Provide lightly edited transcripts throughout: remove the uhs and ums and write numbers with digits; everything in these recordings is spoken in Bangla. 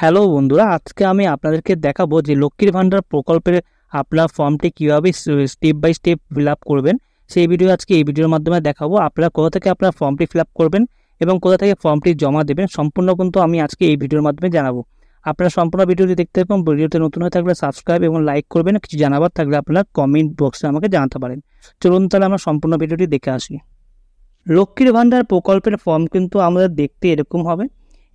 হ্যালো বন্ধুরা, আজকে আমি আপনাদেরকে দেখাবো যে লক্ষ্মীর ভান্ডার প্রকল্পের আপনার ফর্মটি কীভাবে step by step fill up করবেন। সেই ভিডিও আজকে এই ভিডিওর মাধ্যমে দেখাবো। আপনারা কোথা থেকে আপনার ফর্মটি ফিল আপ করবেন এবং কোথা থেকে ফর্মটি জমা দেবেন সম্পূর্ণ কিন্তু আমি আজকে এই ভিডিওর মাধ্যমে জানাবো। আপনারা সম্পূর্ণ ভিডিওটি দেখতে থাকুন। ভিডিওতে নতুন হয়ে থাকলে সাবস্ক্রাইব এবং লাইক করবেন। কিছু জানাবার থাকলে আপনারা কমেন্ট বক্সে আমাকে জানাতে পারেন। চলুন তাহলে আমরা সম্পূর্ণ ভিডিওটি দেখে আসি। লক্ষ্মীর ভান্ডার প্রকল্পের ফর্ম কিন্তু আমাদের দেখতে এরকম হবে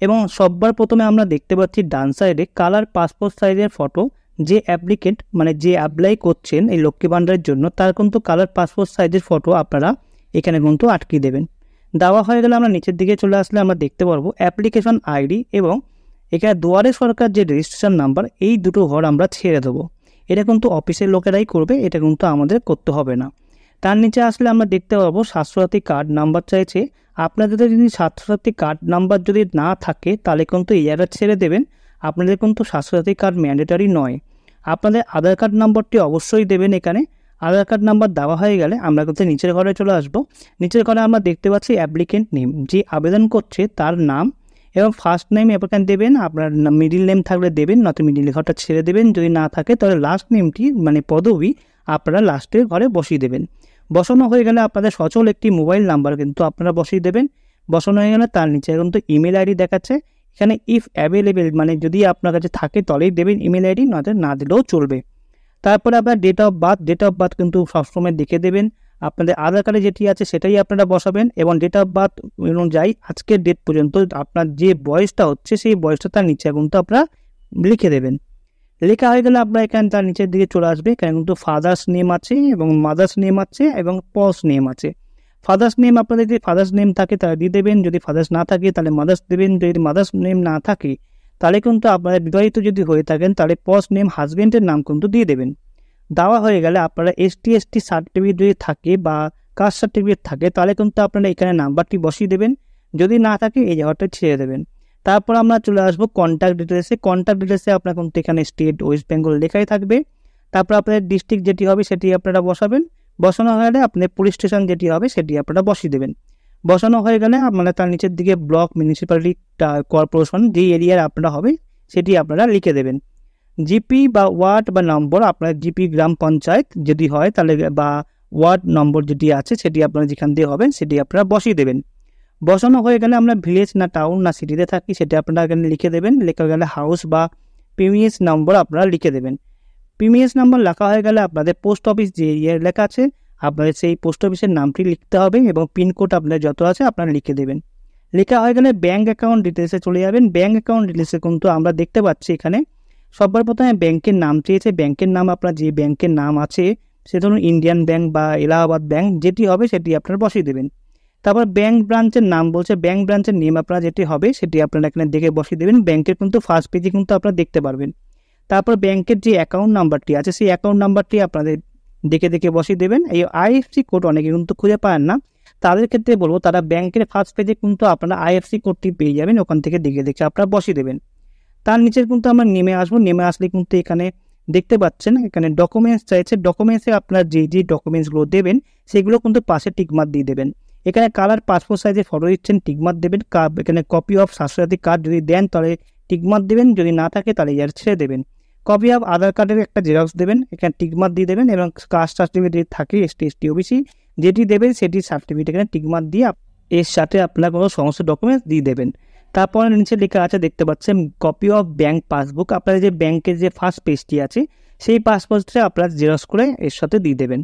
এবং সবার প্রথমে আমরা দেখতে পাচ্ছি ডান সাইডে কালার পাসপোর্ট সাইজের ফটো। যে অ্যাপ্লিকেন্ট মানে যে অ্যাপ্লাই করছেন এই লক্ষ্মী ভান্ডারের জন্য তার কিন্তু কালার পাসপোর্ট সাইজের ফটো আপনারা এখানে কিন্তু আটকে দেবেন। দেওয়া হয়ে গেলে আমরা নিচের দিকে চলে আসলে আমরা দেখতে পারবো অ্যাপ্লিকেশন আইডি এবং এখানে দুয়ারে সরকার যে রেজিস্ট্রেশন নাম্বার, এই দুটো ঘর আমরা ছেড়ে দেবো। এটা কিন্তু অফিসের লোকেরাই করবে, এটা কিন্তু আমাদের করতে হবে না। তার নিচে আসলে আমরা দেখতে পাবো স্বাস্থ্যসাথী কার্ড নাম্বার চাইছে। আপনাদের যদি স্বাস্থ্যসাথী কার্ড নাম্বার যদি না থাকে তাহলে কিন্তু এরা ছেড়ে দেবেন। আপনাদের কিন্তু স্বাস্থ্যসাথী কার্ড ম্যান্ডেটরি নয়। আপনাদের আধার কার্ড নাম্বারটি অবশ্যই দেবেন এখানে। আধার কার্ড নাম্বার দেওয়া হয়ে গেলে আমরা কিন্তু নিচের ঘরে চলে আসবো। নিচের ঘরে আমরা দেখতে পাচ্ছি অ্যাপ্লিকেন্ট নেম, যে আবেদন করছে তার নাম এবং ফার্স্ট নেম অ্যাপ্লিকেন্ট দেবেন। আপনার মিডিল নেম থাকলে দেবেন, নয়তো মিডিল ঘরটা ছেড়ে দেবেন। যদি না থাকে তাহলে লাস্ট নেমটি মানে পদবি আপনারা লাস্টের ঘরে বসিয়ে দেবেন। বসানো হয়ে গেলে আপনাদের সচল একটি মোবাইল নাম্বার কিন্তু আপনারা বসিয়ে দেবেন। বসানো হয়ে গেলে তার নিচে কিন্তু ইমেল আইডি দেখাচ্ছে। এখানে ইফ অ্যাভেলেবেল মানে যদি আপনার কাছে থাকে তবেই দেবেন ইমেল আইডি, নয়তো না দিলেও চলবে। তারপরে আপনার ডেট অফ বার্থ কিন্তু সবসময় দেখে দেবেন। আপনাদের আধার কার্ডে যেটি আছে সেটাই আপনারা বসাবেন এবং ডেট অফ বার্থ অনুযায়ী আজকের ডেট পর্যন্ত আপনার যে বয়সটা হচ্ছে সেই বয়সটা তার নিচে কিন্তু আপনারা লিখে দেবেন। লেখা হয়ে গেলে আপনার এখানে তার নিচের দিকে চলে আসবে। এখানে কিন্তু ফাদার্স নেম আছে এবং মাদার্স নেম আছে এবং পস নেম আছে। ফাদার্স নেম আপনাদের যদি ফাদার্স নেম থাকে তাহলে দিয়ে দেবেন, যদি ফাদার্স না থাকে তাহলে মাদার্স দেবেন। যদি মাদার্স নেম না থাকে তাহলে কিন্তু আপনারা বিবাহিত যদি হয়ে থাকেন তাহলে পস নেম হাজবেন্ডের নাম কিন্তু দিয়ে দেবেন। দেওয়া হয়ে গেলে আপনারা এসটি সার্টিফিকেট যদি থাকে বা কাস্ট সার্টিফিকেট থাকে তাহলে কিন্তু আপনারা এখানে নাম্বারটি বসিয়ে দেবেন। যদি না থাকে এই জায়গাটা ছেড়ে দেবেন। তারপর আমরা চলে আসবো কন্ট্যাক্ট ডিটেলসে। কন্ট্যাক্ট ডিটেলসে আপনার কিন্তু এখানে স্টেট ওয়েস্ট বেঙ্গল লেখাই থাকবে। তারপর আপনাদের ডিস্ট্রিক্ট যেটি হবে সেটি আপনারা বসাবেন। বসানো হয়ে গেলে আপনার পুলিশ স্টেশন যেটি হবে সেটি আপনারা বসিয়ে দেবেন। বসানো হয়ে গেলে আপনারা তার নিচের দিকে ব্লক, মিউনিসিপ্যালিটি, কর্পোরেশন যে এরিয়ার আপনারা হবে সেটি আপনারা লিখে দেবেন। জিপি বা ওয়ার্ড বা নম্বর আপনার জিপি গ্রাম পঞ্চায়েত যদি হয় তাহলে বা ওয়ার্ড নম্বর যেটি আছে সেটি আপনারা যেখান দিয়ে হবেন সেটি আপনারা বসিয়ে দেবেন। বসানো হয়ে গেলে আমরা ভিলেজ না টাউন না সিটিতে থাকি সেটা আপনারা এখানে লিখে দেবেন। লেখা গেলে হাউস বা পিমিএস নম্বর আপনারা লিখে দেবেন। পিমিএস নম্বর লেখা হয়ে গেলে আপনাদের পোস্ট অফিস যে এরিয়ার লেখা আছে আপনাদের সেই পোস্ট অফিসের নামটি লিখতে হবে এবং পিনকোড আপনার যত আছে আপনারা লিখে দেবেন। লেখা হয়ে গেলে ব্যাঙ্ক অ্যাকাউন্ট ডিটেলসে চলে যাবেন। ব্যাঙ্ক অ্যাকাউন্ট ডিটেলসে কিন্তু আমরা দেখতে পাচ্ছি এখানে সবার প্রথমে ব্যাংকের নাম চেয়েছে। ব্যাংকের নাম আপনার যে ব্যাংকের নাম আছে সে ধরুন ইন্ডিয়ান ব্যাংক বা এলাহাবাদ ব্যাংক যেটি হবে সেটি আপনারা বসিয়ে দেবেন। তারপর ব্যাংক ব্রাঞ্চের নাম বলছে, ব্যাংক ব্রাঞ্চের নেম আপনারা যেটি হবে সেটি আপনারা এখানে দেখে বসিয়ে দেবেন। ব্যাংকের কিন্তু ফার্স্ট পেজে কিন্তু আপনারা দেখতে পারবেন। তারপর ব্যাংকের যে অ্যাকাউন্ট নাম্বারটি আছে সেই অ্যাকাউন্ট নাম্বারটি আপনাদের দেখে দেখে বসিয়ে দেবেন। এই আইএফসি কোড অনেকে কিন্তু খুঁজে পান না, তাদের ক্ষেত্রে বলবো তারা ব্যাংকের ফার্স্ট পেজে কিন্তু আপনারা আইএফসি কোডটি পেয়ে যাবেন, ওখান থেকে দেখে দেখে আপনারা বসিয়ে দেবেন। তার নিচে কিন্তু আমরা নেমে আসবো। নেমে আসলে কিন্তু এখানে দেখতে পাচ্ছেন এখানে ডকুমেন্টস চাইছে। ডকুমেন্টসে আপনার যে যে ডকুমেন্টসগুলো দেবেন সেগুলো কিন্তু পাশে টিকমার্ক দিয়ে দেবেন। এখানে কালার পাসপোর্ট সাইজের ফটো দিচ্ছেন, টিকমার্ক দেবেন। এখানে কপি অফ স্বাস্থ্যসাথী কার্ড যদি দেন তাহলে টিকমার্ক দেবেন, যদি না থাকে তাহলে ইয়ার ছেড়ে দেবেন। কপি অফ আধার কার্ডের একটা জেরক্স দেবেন, এখানে টিকমার্ক দিয়ে দেবেন এবং কাস্ট সার্টিফিকেট যদি থাকে এসটি ওবিসি যেটি দেবেন সেটি সার্টিফিকেট এখানে টিকমার্ক দিয়ে এর সাথে আপনার কোনো সমস্ত ডকুমেন্টস দিয়ে দেবেন। তারপরে নিচে লেখা আছে দেখতে পাচ্ছেন কপি অফ ব্যাংক পাসবুক। আপনার যে ব্যাংকের যে ফার্স্ট পেজটি আছে সেই পাসপোর্টটা আপনার জেরক্স করে এর সাথে দিয়ে দেবেন।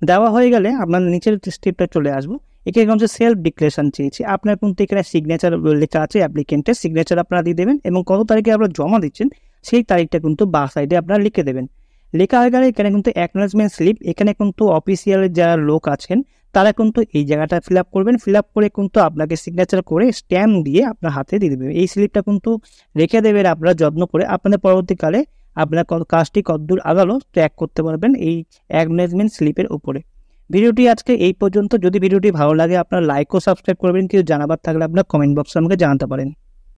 দেওয়া হয়ে গেলে আপনার নিচের স্টেপটা চলে আসবো। এখানে হচ্ছে সেলফ ডিক্লারেশন চেয়েছি। আপনার কিন্তু এখানে সিগনেচার লেখা আছে, অ্যাপ্লিকেন্টের সিগনেচার আপনারা দিয়ে দেবেন এবং কত তারিখে আপনারা জমা দিচ্ছেন সেই তারিখটা কিন্তু বাঁ সাইডে আপনারা লিখে দেবেন। লেখা হয়ে গেলে এখানে কিন্তু অ্যাকনোলেজমেন্ট স্লিপ, এখানে কিন্তু অফিসিয়ালের যারা লোক আছেন তারা কিন্তু এই জায়গাটা ফিল আপ করবেন। ফিল আপ করে কিন্তু আপনাকে সিগনেচার করে স্ট্যাম্প দিয়ে আপনার হাতে দিয়ে দেবেন। এই স্লিপটা কিন্তু রেখে দেবেন আপনারা যত্ন করে। আপনাদের পরবর্তীকালে আপনার কাজটি কতদূর আগালো ট্র্যাক করতে পারবেন এই অ্যাকনোলেজমেন্ট স্লিপের উপরে। ভিডিওটি আজকে এই পর্যন্ত। যদি ভিডিওটি ভালো লাগে আপনার লাইক ও সাবস্ক্রাইব করবেন। কিছু জানাবার থাকলে আপনার কমেন্ট বক্সে আমাকে জানাতে পারেন।